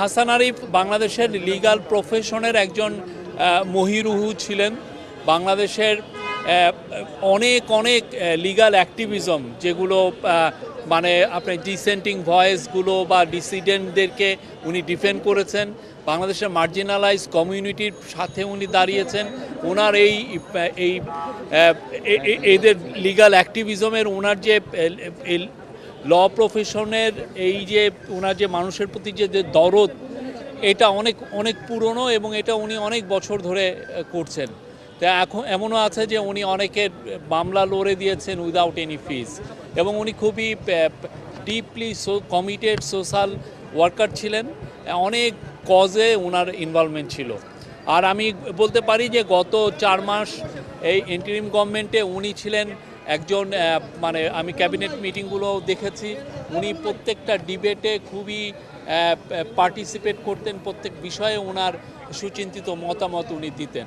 হাসান আরিফ বাংলাদেশের লিগ্যাল প্রফেশনের একজন মহিরুহু ছিলেন। বাংলাদেশের অনেক অনেক লিগ্যাল অ্যাক্টিভিজম যেগুলো মানে আপনার ডিসেন্টিং ভয়েসগুলো বা ডিসিডেন্টদেরকে উনি ডিফেন্ড করেছেন। বাংলাদেশের মার্জিনালাইজ কমিউনিটির সাথে উনি দাঁড়িয়েছেন। ওনার এই এদের লিগ্যাল অ্যাক্টিভিজমের ওনার যে ল প্রফেশনের এই যে ওনার যে মানুষের প্রতি যে দরদ, এটা অনেক অনেক পুরনো এবং এটা উনি অনেক বছর ধরে করছেন। তা এখন এমনও আছে যে উনি অনেকের মামলা লড়ে দিয়েছেন উইদাউট এনি ফিজ, এবং উনি খুবই ডিপলি কমিটেড সোশ্যাল ওয়ার্কার ছিলেন। অনেক কজে ওনার ইনভলভমেন্ট ছিল। আর আমি বলতে পারি যে গত 4 মাস এই ইন্টারিম গভর্নমেন্টে উনি ছিলেন একজন মানে আমি ক্যাবিনেট মিটিংগুলো দেখেছি, উনি প্রত্যেকটা ডিবেটে খুবই পার্টিসিপেট করতেন। প্রত্যেক বিষয়ে ওনার সুচিন্তিত মতামত উনি দিতেন।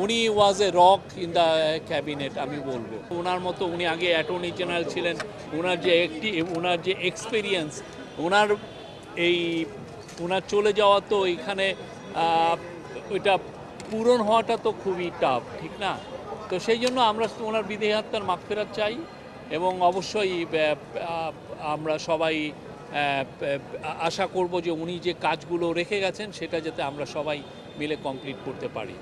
উনি was a rock in the cabinet আমি বলবো। ওনার মতো উনি আগে অ্যাটর্নি জেনারেল ছিলেন। ওনার যে এক্সপিরিয়েন্স, ওনার ওনার চলে যাওয়া তো এখানে ওইটা পূরণ হওয়াটা তো খুবই টাফ, ঠিক না? তো সেই জন্য আমরা ওনার বিদেহী আত্মার মাগফিরাত চাই, এবং অবশ্যই আমরা সবাই আশা করব যে উনি যে কাজগুলো রেখে গেছেন সেটা যাতে আমরা সবাই মিলে কমপ্লিট করতে পারি।